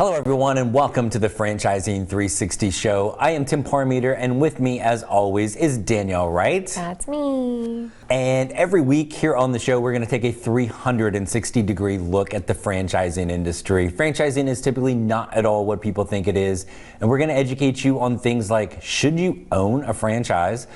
Hello everyone and welcome to the Franchising 360 show. I am Tim Parmeter and with me as always is Danielle Wright. That's me. And every week here on the show we're going to take a 360-degree look at the franchising industry. Franchising is typically not at all what people think it is, and we're going to educate you on things like, should you own a franchise?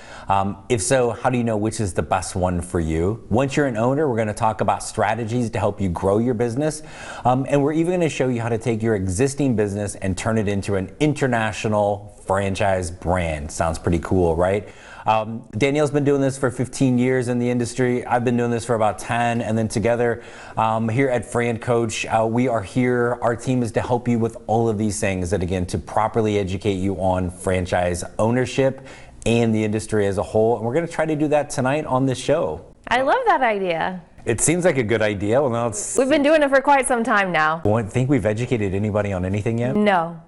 If so, how do you know which is the best one for you? Once you're an owner, we're going to talk about strategies to help you grow your business, and we're even going to show you how to take your existing business and turn it into an international franchise brand. Sounds pretty cool, right? Danielle's been doing this for 15 years in the industry. I've been doing this for about 10, and then together here at FranCoach, we are here. Our team is to help you with all of these things, and again, to properly educate you on franchise ownership and the industry as a whole. And we're going to try to do that tonight on this show. I love that idea. It seems like a good idea. Well, now We've been doing it for quite some time now. Think we've educated anybody on anything yet? No.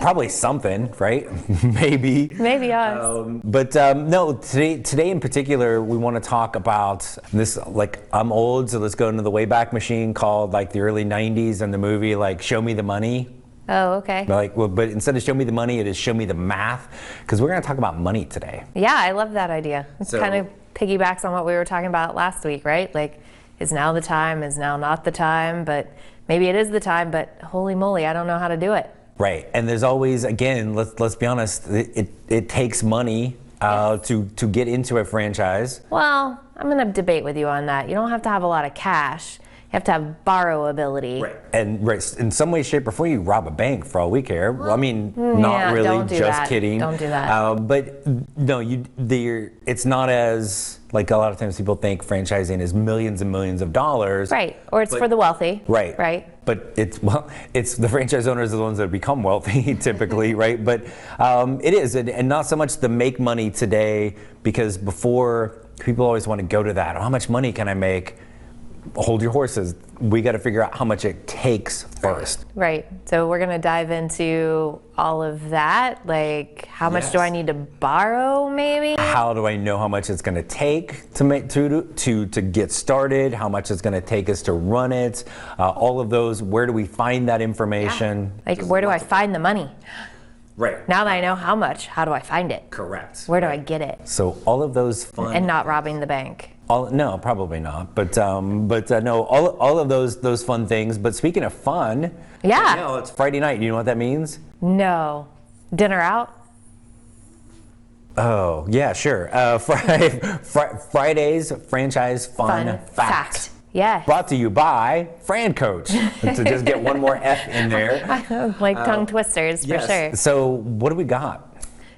Probably something, right? Maybe. Maybe us. No, today in particular, we want to talk about this, like, I'm old, so let's go into the Wayback Machine called like the early 90s and the movie, like, Show Me the Money. Oh, okay. Like, well, but instead of show me the money, it is show me the math, because we're going to talk about money today. Yeah, I love that idea. It So- kind of piggybacks on what we were talking about last week, right? Like, is now the time, is now not the time, but maybe it is the time, but holy moly, I don't know how to do it. Right, and there's always, again, let's be honest, it takes money to get into a franchise. Well, I'm going to debate with you on that. You don't have to have a lot of cash. You have to have borrow ability. Right. And right, in some way, shape, or form, you rob a bank for all we care. Well, I mean, not yeah, really, don't do just that. kidding. Don't do that. But no, it's not as, like, a lot of times people think franchising is millions and millions of dollars. Right, or it's for the wealthy. Right. Right. But it's the franchise owners are the ones that become wealthy typically, right? But it is, and not so much the make money today, because before, people always want to go to that. How much money can I make? Hold your horses. We got to figure out how much it takes first. Right. So we're going to dive into all of that. Like, how much do I need to borrow, maybe? How do I know how much it's going to take to make to get started? How much it's going to take us to run it? All of those. Where do we find that information? Yeah. Like, where do I find the money? Right. Now that I know how much, how do I find it? Correct. Where do I get it? So all of those fun. And not robbing the bank. No, probably not. But no, all of those fun things. But speaking of fun, Yeah. Danielle, it's Friday night. You know what that means? No. Dinner out? Oh, yeah, sure. Fridays franchise fun fact. Yeah. Brought to you by FranCoach. To just get one more F in there. Like tongue twisters, for sure. So what do we got?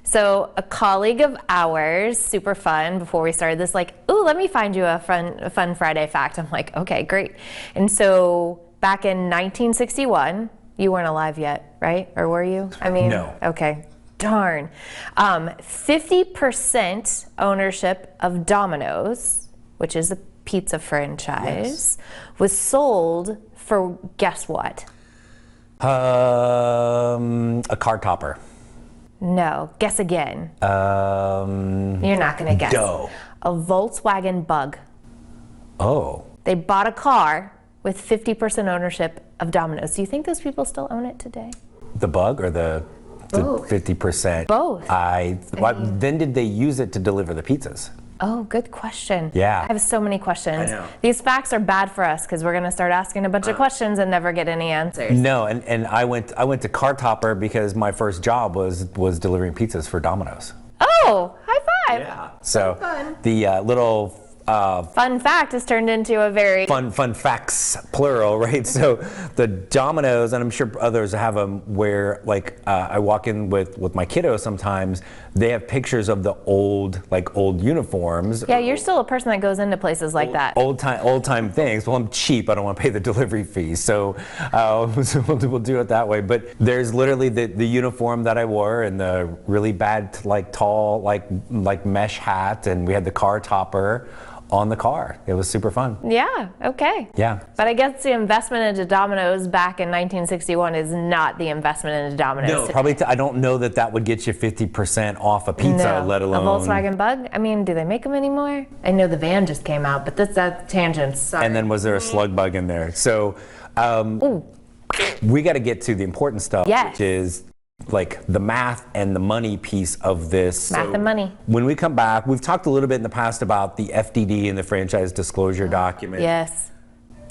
So a colleague of ours, super fun, before we started this, like, ooh, let me find you a fun Friday fact. I'm like, okay, great. And so back in 1961, you weren't alive yet, right? Or were you? I mean, no. Okay, darn. 50% ownership of Domino's, which is a pizza franchise, was sold for, guess what? A car topper. No, guess again. You're not gonna guess. Dough. A Volkswagen Bug. Oh. They bought a car with 50% ownership of Domino's. Do you think those people still own it today? The Bug or the Both. 50%? Both. Then did they use it to deliver the pizzas? Oh, good question. Yeah. I have so many questions. I know. These facts are bad for us because we're going to start asking a bunch of questions and never get any answers. No, and I went to Car Topper because my first job was delivering pizzas for Domino's. Oh, high five. Yeah. So fun. the little fun fact has turned into a very fun facts plural, right? So the Domino's, and I'm sure others have them, where like I walk in with my kiddo sometimes. They have pictures of the old uniforms. Yeah, you're still a person that goes into places like that. Old time things. Well, I'm cheap. I don't want to pay the delivery fee, so we'll do it that way. But there's literally the uniform that I wore, and the really bad tall mesh hat, and we had the car topper on the car. It was super fun. Yeah, okay. Yeah. But I guess the investment into Domino's back in 1961 is not the investment into Domino's. No, probably. I don't know that would get you 50% off a pizza, No. let alone a Volkswagen Bug. I mean, do they make them anymore? I know the van just came out, but that's tangents. Sorry. And then was there a slug bug in there? So, Ooh, we got to get to the important stuff, Yes. which is like the math and the money piece of this. Math and money. When we come back, we've talked a little bit in the past about the FDD and the franchise disclosure document. Yes.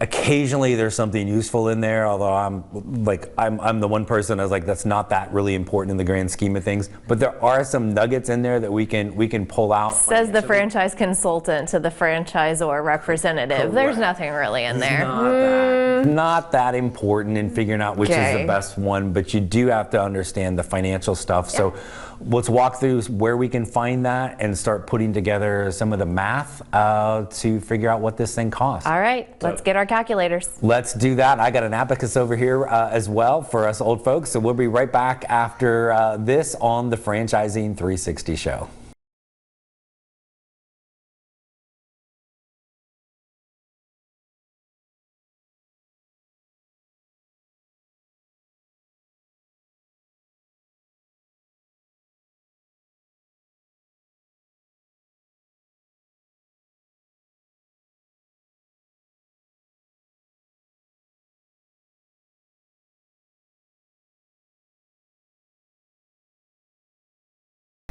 Occasionally there's something useful in there, although I'm the one person I was like, that's not that really important in the grand scheme of things. But there are some nuggets in there that we can pull out. Says the franchise consultant to the franchisor representative. Correct. There's nothing really in there. Not that important in figuring out which is the best one, but you do have to understand the financial stuff. So let's walk through where we can find that and start putting together some of the math to figure out what this thing costs. All right, let's get our calculators. Let's do that. I got an abacus over here as well for us old folks. So we'll be right back after this on the Franchising 360 show.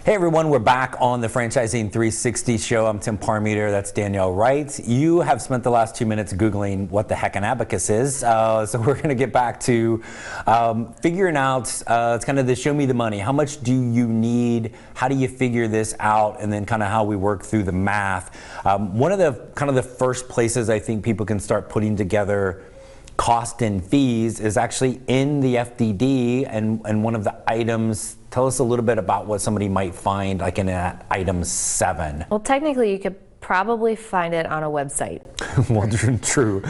Hey everyone, we're back on the Franchising 360 show. I'm Tim Parmeter, that's Danielle Wright. You have spent the last 2 minutes Googling what the heck an abacus is. So we're gonna get back to figuring out, it's kind of the show me the money. How much do you need? How do you figure this out? And then kind of how we work through the math. One of the first places I think people can start putting together cost and fees is actually in the FDD, and one of the items. Tell us a little bit about what somebody might find like in item 7. Well, technically you could probably find it on a website. Well, true.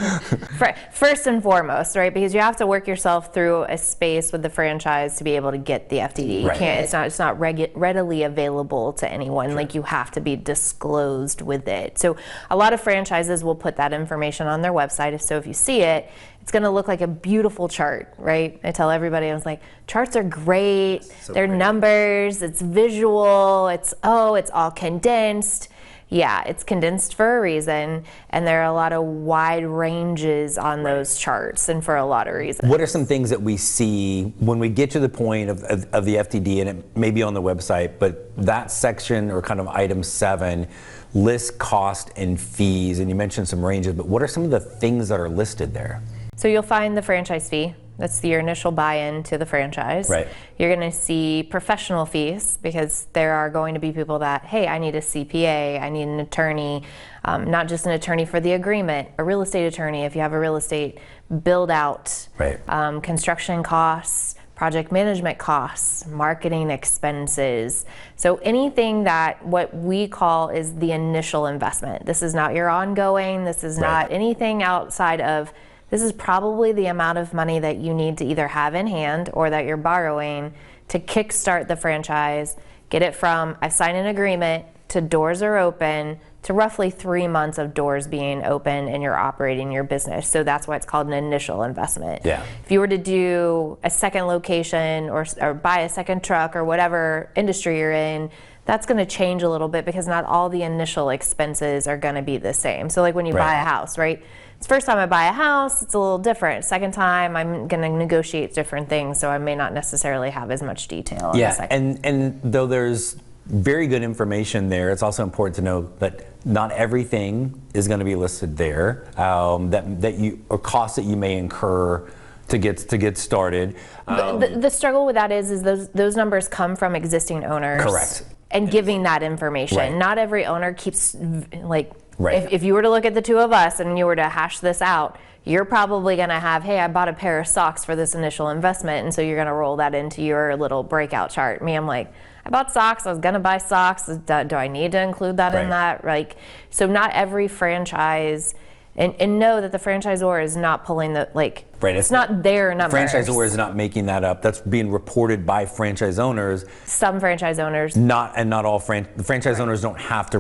First and foremost, right? Because you have to work yourself through a space with the franchise to be able to get the FDD. Right. You can't, it's not readily available to anyone. Sure. Like you have to be disclosed with it. So a lot of franchises will put that information on their website. So if you see it, it's going to look like a beautiful chart, right? I tell everybody, I was like, charts are great. They're great. Numbers, it's visual, it's all condensed. Yeah, it's condensed for a reason, and there are a lot of wide ranges on those charts, and for a lot of reasons. What are some things that we see when we get to the point of the FDD, and it may be on the website, but that section or kind of item 7 lists cost and fees, and you mentioned some ranges, but what are some of the things that are listed there? So you'll find the franchise fee. That's your initial buy-in to the franchise. Right. You're going to see professional fees because there are going to be people that, hey, I need a CPA, I need an attorney, not just an attorney for the agreement, a real estate attorney if you have a real estate build out, right. Construction costs, project management costs, marketing expenses. So anything that what we call is the initial investment. This is not your ongoing, this is not anything outside of. This is probably the amount of money that you need to either have in hand or that you're borrowing to kickstart the franchise, get it from I've signed an agreement to doors are open to roughly 3 months of doors being open and you're operating your business. So that's why it's called an initial investment. Yeah. If you were to do a second location or buy a second truck or whatever industry you're in, that's going to change a little bit because not all the initial expenses are going to be the same. So like when you buy a house, right? It's first time I buy a house, it's a little different. Second time, I'm going to negotiate different things, so I may not necessarily have as much detail. Yeah, and though there's very good information there, it's also important to know that not everything is going to be listed there. That you or costs that you may incur to get started. The struggle with that is those numbers come from existing owners. Correct. And giving that information. Right. Not every owner keeps like. Right. If you were to look at the two of us and you were to hash this out, you're probably going to have, hey, I bought a pair of socks for this initial investment, and so you're going to roll that into your little breakout chart. Me, I'm like, I bought socks, I was going to buy socks. Do I need to include that in that? Like, so not every franchise, and know that the franchisor is not pulling the, like, it's not their numbers. Franchisor is not making that up. That's being reported by franchise owners. Some franchise owners. Not all franchise owners don't have to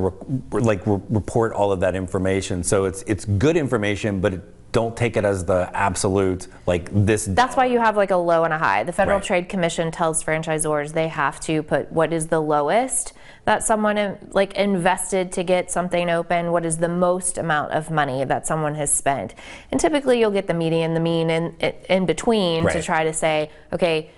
report all of that information. So it's good information, but don't take it as the absolute, like this. That's why you have like a low and a high. The Federal Trade Commission tells franchisors they have to put what is the lowest that someone like invested to get something open? What is the most amount of money that someone has spent? And typically you'll get the median, the mean, and in between to try to say, okay,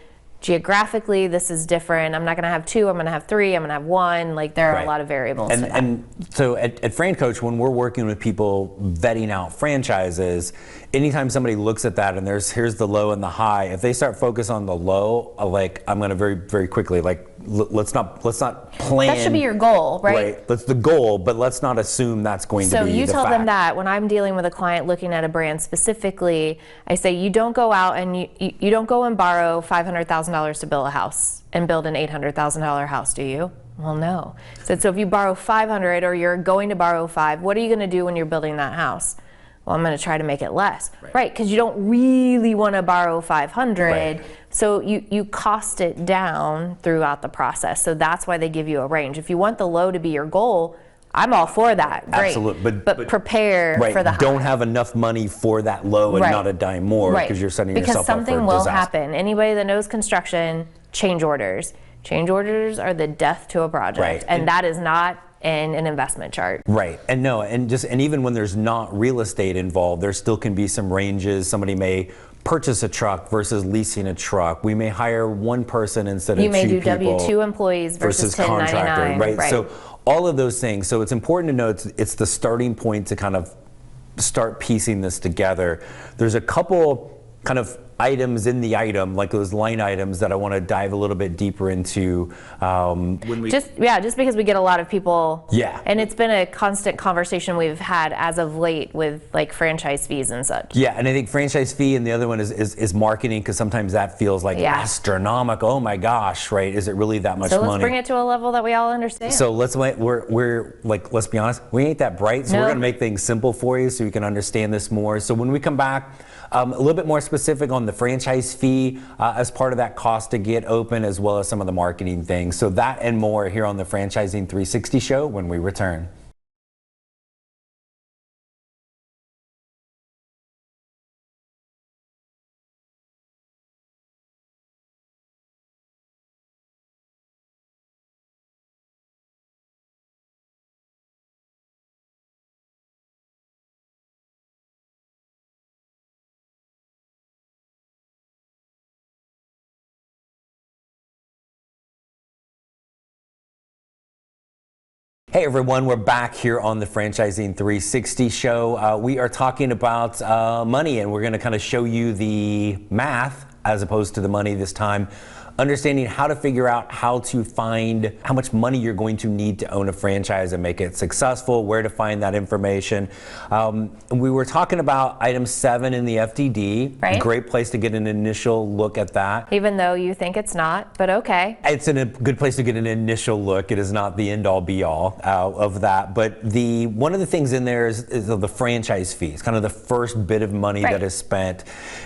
geographically this is different. I'm not going to have 2, I'm going to have 3, I'm going to have 1. Like there are a lot of variables. And so at FranCoach, when we're working with people vetting out franchises, anytime somebody looks at that and here's the low and the high, if they start focus on the low, like I'm going to very, very quickly, like let's not plan. That should be your goal, right? That's the goal, but let's not assume that's going to be the fact. So you tell them that when I'm dealing with a client looking at a brand specifically, I say you don't go out and you don't go and borrow $500,000 to build a house and build an $800,000 house, do you? Well, no. So if you borrow 500 or you're going to borrow 5, what are you going to do when you're building that house? Well, I'm going to try to make it less, right? Because you don't really want to borrow 500, so you cost it down throughout the process. So that's why they give you a range. If you want the low to be your goal, I'm all for that. Great. Absolutely, but prepare for the high. Don't have enough money for that low and not a dime more because you're setting yourself up for because something will happen. Anybody that knows construction, change orders. Change orders are the death to a project, and that is not in an investment chart. Right, and even when there's not real estate involved, there still can be some ranges. Somebody may purchase a truck versus leasing a truck. We may hire one person instead of 2 people. You may do W-2 employees versus 1099. Right, so all of those things. So it's important to know it's the starting point to kind of start piecing this together. There's a couple kind of items in the item, like those line items, that I want to dive a little bit deeper into. Just because we get a lot of people, and it's been a constant conversation we've had as of late with like franchise fees and such. Yeah, and I think franchise fee, and the other one is marketing, because sometimes that feels like astronomical. Oh my gosh, right? Is it really that much money? So let's bring it to a level that we all understand. So let's be honest, we ain't that bright, so we're going to make things simple for you so you can understand this more. So when we come back, a little bit more specific on the franchise fee as part of that cost to get open, as well as some of the marketing things. So that and more here on the Franchising 360 show when we return. Hey everyone, we're back here on the Franchising 360 show. We are talking about money, and we're going to kind of show you the math as opposed to the money this time. Understanding how to figure out how to find how much money you're going to need to own a franchise and make it successful, where to find that information. We were talking about item 7 in the FDD. Right. Great place to get an initial look at that. Even though you think it's not, but okay. It's a good place to get an initial look. It is not the end-all be-all of that. But one of the things in there is the franchise fees, kind of the first bit of money that is spent.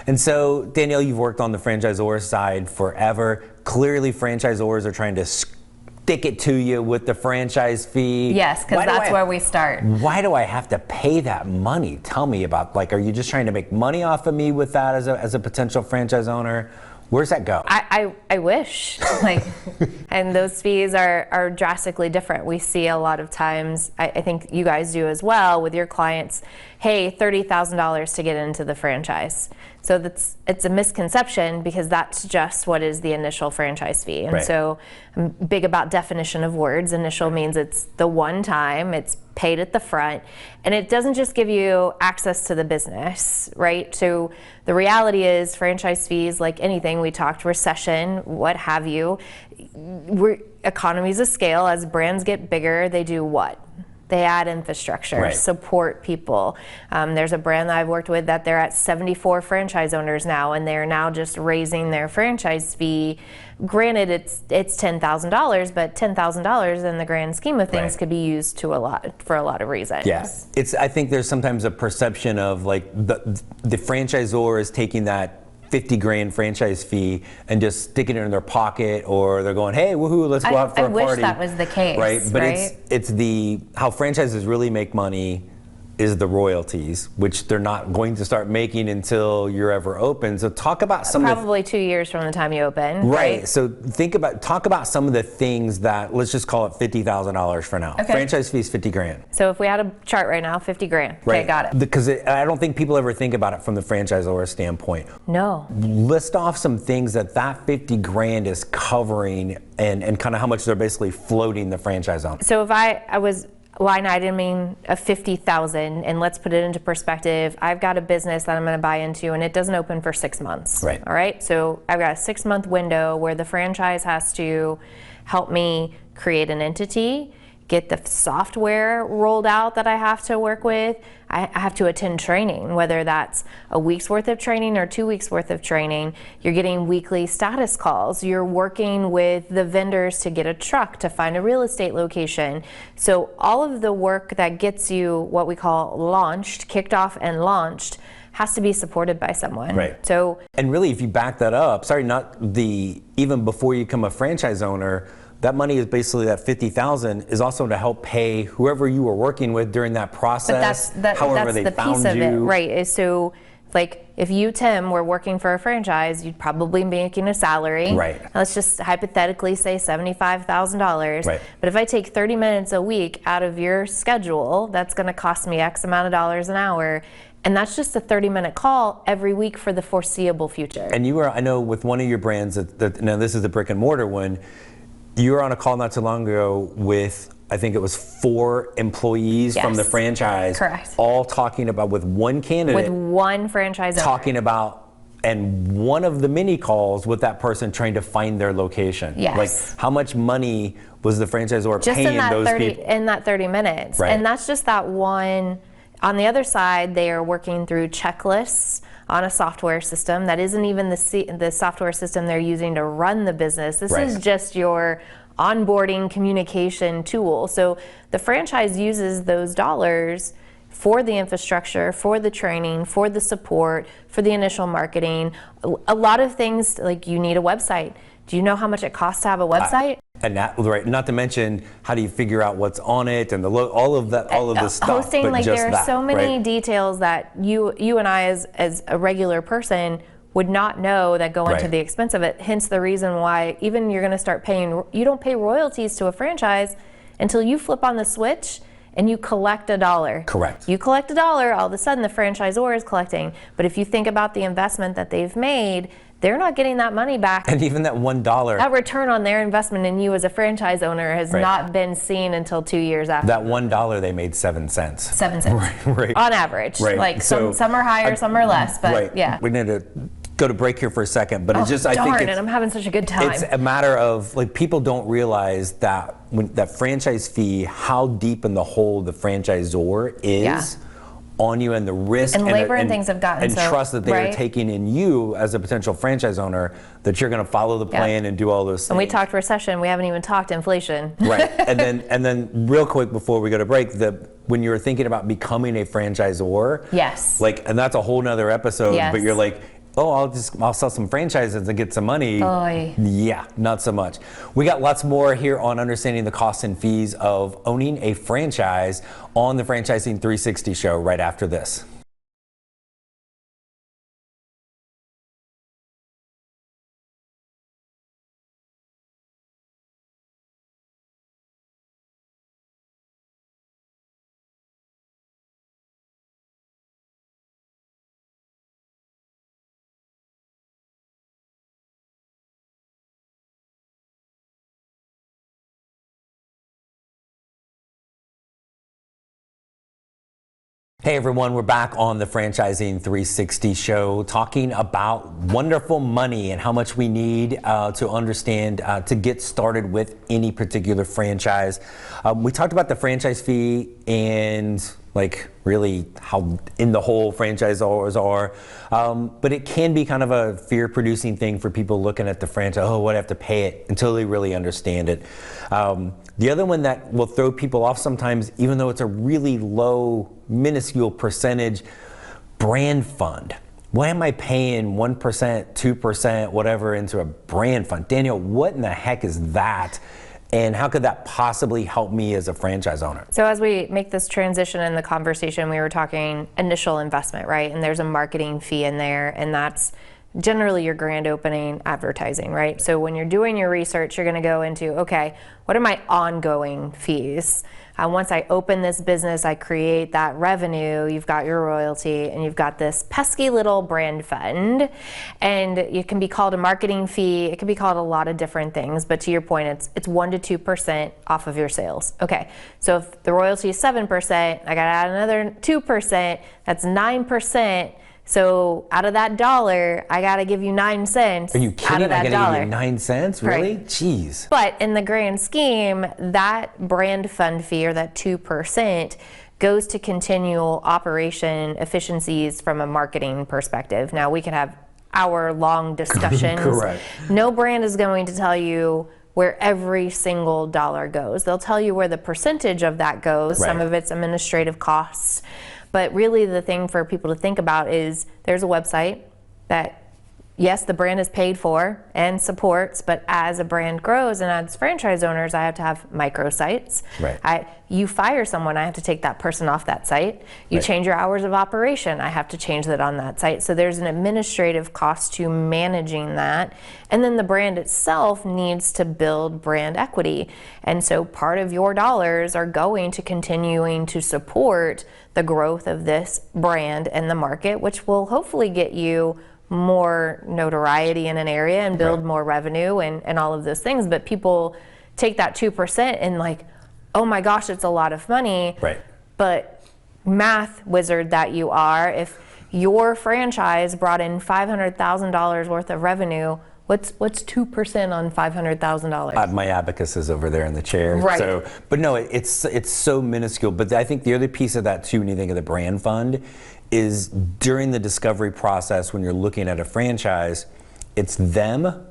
And so, Danielle, you've worked on the franchisor side forever. Clearly, franchisors are trying to stick it to you with the franchise fee. Yes, because that's where we start. Why do I have to pay that money? Tell me about, are you just trying to make money off of me with that as a potential franchise owner? Where's that go? I wish, and those fees are drastically different. We see a lot of times, I think you guys do as well with your clients, hey, $30,000 to get into the franchise. So it's a misconception, because that's just what is the initial franchise fee. And so I'm big about definition of words. Initial means it's the one time, it's paid at the front, and it doesn't just give you access to the business, right? So the reality is franchise fees, like anything, we talked recession, what have you, economies of scale, as brands get bigger, they do what? They add infrastructure, support people. There's a brand that I've worked with that they're at 74 franchise owners now, and they're now just raising their franchise fee. Granted, it's $10,000, but $10,000 in the grand scheme of things could be used for a lot of reasons. Yes, I think there's sometimes a perception of the franchisor is taking that 50 grand franchise fee and just sticking it in their pocket, or they're going, hey, woohoo, let's go out for a party. I wish that was the case, right? But it's how franchises really make money is the royalties, which they're not going to start making until you're ever open. So talk about some probably 2 years from the time you open. Right. So talk about some of the things that, let's just call it $50,000 for now. Okay. Franchise fee is 50 grand. So if we had a chart right now, 50 grand. Right. Okay, got it. Because I don't think people ever think about it from the franchisor standpoint. No. List off some things that 50 grand is covering and kind of how much they're basically floating the franchise on. So if I was line iteming a 50,000, and let's put it into perspective. I've got a business that I'm going to buy into, and it doesn't open for 6 months. Right. All right. So I've got a 6-month window where the franchise has to help me create an entity, get the software rolled out that I have to work with. I have to attend training, whether that's a week's worth of training or 2 weeks worth of training. You're getting weekly status calls. You're working with the vendors to get a truck, to find a real estate location. So all of the work that gets you what we call launched, kicked off and launched, has to be supported by someone. Right. So, and really, if you back that up, even before you become a franchise owner, that money is basically that 50,000 is also to help pay whoever you were working with during that process. But however that's they the found piece of you. it, right? Is so, like, if you, Tim, were working for a franchise, you'd probably be making a salary. Right. Let's just hypothetically say $75,000. Right. But if I take 30 minutes a week out of your schedule, that's going to cost me X amount of dollars an hour. And that's just a 30-minute call every week for the foreseeable future. And you were, I know, with one of your brands, now this is the brick and mortar one, you were on a call not too long ago with, I think it was 4 employees Yes. from the franchise. Correct. All talking about, with one candidate. With one franchise owner. Talking about, and one of the mini calls with that person trying to find their location. Yes. Like, how much money was the franchisor just paying in that those 30, people? in that 30 minutes. Right. And that's just that one. On the other side, they are working through checklists on a software system that isn't even the software system they're using to run the business. This Right. is just your onboarding communication tool. So the franchise uses those dollars for the infrastructure, for the training, for the support, for the initial marketing. A lot of things, like, you need a website. Do you know how much it costs to have a website? And that, right, not to mention, how do you figure out what's on it and all of the stuff. Hosting, but like, just there are that, so many right? details that you and I, as a regular person, would not know that go into Right. the expense of it. Hence the reason why even you're going to start paying. You don't pay royalties to a franchise until you flip on the switch and you collect $1. Correct. You collect $1, all of a sudden the franchisor is collecting. But if you think about the investment that they've made, they're not getting that money back. And even that $1. That return on their investment in you as a franchise owner has Right. not been seen until 2 years after. That $1 they made 7 cents. 7 cents. Right. On average. Right. Like, So, some are higher, some are less, but right. yeah. We need to go to break here for a second, but it's just, I Darn, think and I'm having such a good time. it's a matter of, like, people don't realize that when that franchise fee, how deep in the hole the franchisor is Yeah. on you, and the risk And labor and things have gotten and so- trust that they are right. taking in you as a potential franchise owner, that you're going to follow the Yeah. plan and do all those things. And we talked recession, we haven't even talked inflation. Right. And then real quick before we go to break, when you're thinking about becoming a franchisor, Yes. like, and that's a whole nother episode, Yes. but you're like, oh, I'll sell some franchises and get some money. Oy. Yeah, not so much. We got lots more here on understanding the costs and fees of owning a franchise on the Franchising 360 show right after this. Hey everyone, we're back on the Franchising 360 show talking about wonderful money and how much we need to understand to get started with any particular franchise. We talked about the franchise fee and, like, really how in the hole franchisors are, but it can be kind of a fear-producing thing for people looking at the franchise. Oh, what, I have to pay it, until they really understand it. The other one that will throw people off sometimes, even though it's a really low, minuscule percentage, brand fund. Why am I paying 1%, 2%, whatever into a brand fund? Danielle, what in the heck is that? And how could that possibly help me as a franchise owner? So as we make this transition in the conversation, we were talking initial investment, right? And there's a marketing fee in there, and that's generally your grand opening advertising, right? So when you're doing your research, you're going to go into, okay, what are my ongoing fees? Once I open this business, I create that revenue, you've got your royalty, and you've got this pesky little brand fund. And it can be called a marketing fee, it can be called a lot of different things, but to your point, it's 1% to 2% off of your sales. Okay, so if the royalty is 7%, I gotta add another 2%, that's 9%. So out of that dollar, I gotta give you 9 cents. Are you kidding? Out of that I gotta dollar. give you 9 cents? Really? Right. Jeez. But in the grand scheme, that brand fund fee, or that 2%, goes to continual operation efficiencies from a marketing perspective. Now, we could have hour-long discussions. Correct. No brand is going to tell you where every single dollar goes. They'll tell you where the percentage of that goes. Right. Some of it's administrative costs. But really the thing for people to think about is there's a website that, yes, the brand is paid for and supports, but as a brand grows and as franchise owners, I have to have microsites. Right. You fire someone, I have to take that person off that site. You Right. change your hours of operation, I have to change that on that site. So there's an administrative cost to managing that. And then the brand itself needs to build brand equity. And so part of your dollars are going to continuing to support the growth of this brand in the market, which will hopefully get you more notoriety in an area and build Right. more revenue and all of those things. But people take that 2% and like, oh my gosh, it's a lot of money. Right. But math wizard that you are, if your franchise brought in $500,000 worth of revenue, what's 2% on $500,000? My abacus is over there in the chair. Right. So, but no, it's so minuscule. But I think the other piece of that too, when you think of the brand fund, is during the discovery process when you're looking at a franchise, it's them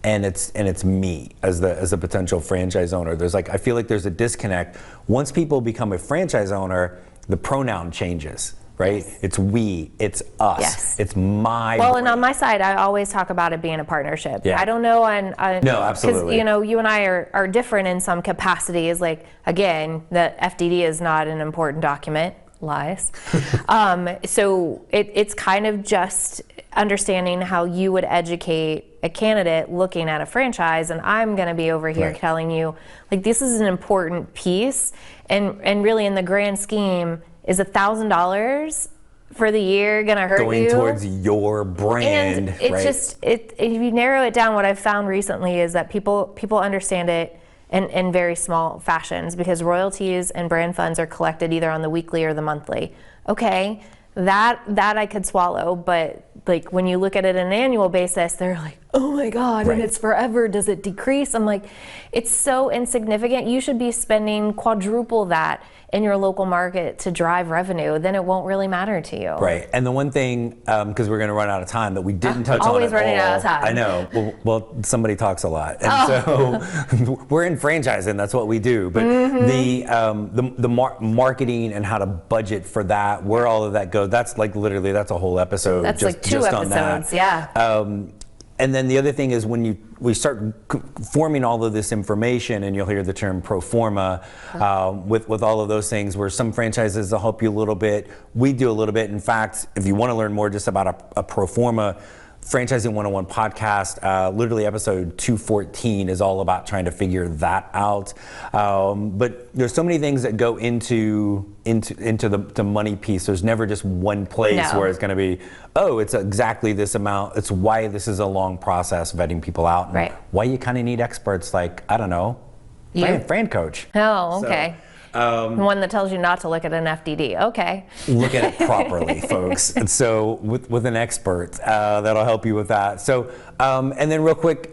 and it's me as a potential franchise owner. I feel like there's a disconnect. Once people become a franchise owner, the pronoun changes. Right? Yes. It's we, it's us, Yes. it's my Well, brand. and on my side, I always talk about it being a partnership. Yeah. I don't know on No, absolutely. because you and I are different in some capacities. Like, again, the FDD is not an important document. Lies. So it's kind of just understanding how you would educate a candidate looking at a franchise, and I'm going to be over here Right. telling you, like, this is an important piece, and really in the grand scheme, is $1,000 for the year going to hurt going you? towards your brand, And it right? just, if you narrow it down, what I've found recently is that people understand it in very small fashions, because royalties and brand funds are collected either on the weekly or the monthly. Okay, that I could swallow, but like when you look at it on an annual basis, they're like, oh my God, Right. and it's forever, does it decrease? I'm like, it's so insignificant. You should be spending quadruple that in your local market to drive revenue, then it won't really matter to you. Right, and the one thing, because we're going to run out of time, that we didn't touch on Always at running all. out of time. I know. Well, somebody talks a lot, and so we're in franchising. That's what we do. But the marketing and how to budget for that, where all of that goes, that's like literally that's a whole episode. That's just, like 2 just episodes, on that. yeah. And then the other thing is when we start forming all of this information, and you'll hear the term pro forma with all of those things, where some franchises will help you a little bit. We do a little bit. In fact, if you want to learn more just about a pro forma, Franchising 101 podcast, literally episode 214 is all about trying to figure that out. But there's so many things that go into the money piece. There's never just one place No. where it's going to be, oh, it's exactly this amount. It's why this is a long process vetting people out. And Right. why you kind of need experts like, I don't know, FranCoach. Oh, So, okay. One that tells you not to look at an FDD. Okay. look at it properly, folks. And so with an expert, that'll help you with that. So, and then real quick,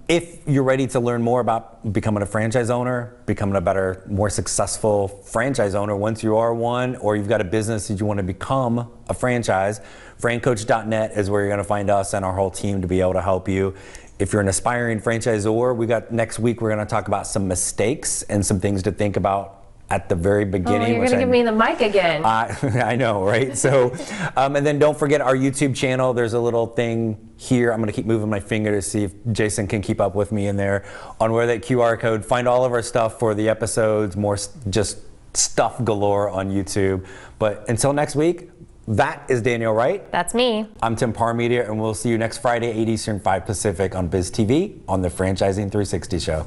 if you're ready to learn more about becoming a franchise owner, becoming a better, more successful franchise owner once you are one, or you've got a business that you want to become a franchise, FranCoach.net is where you're going to find us and our whole team to be able to help you. If you're an aspiring franchisor, next week we're going to talk about some mistakes and some things to think about at the very beginning. You're going to give me the mic again. I know, right? So, and then don't forget our YouTube channel. There's a little thing here. I'm going to keep moving my finger to see if Jason can keep up with me in there on where that QR code. Find all of our stuff for the episodes, more just stuff galore on YouTube. But until next week, that is Danielle Wright. That's me. I'm Tim Parmeter, and we'll see you next Friday, 8 Eastern, 5 Pacific on Biz TV on the Franchising 360 show.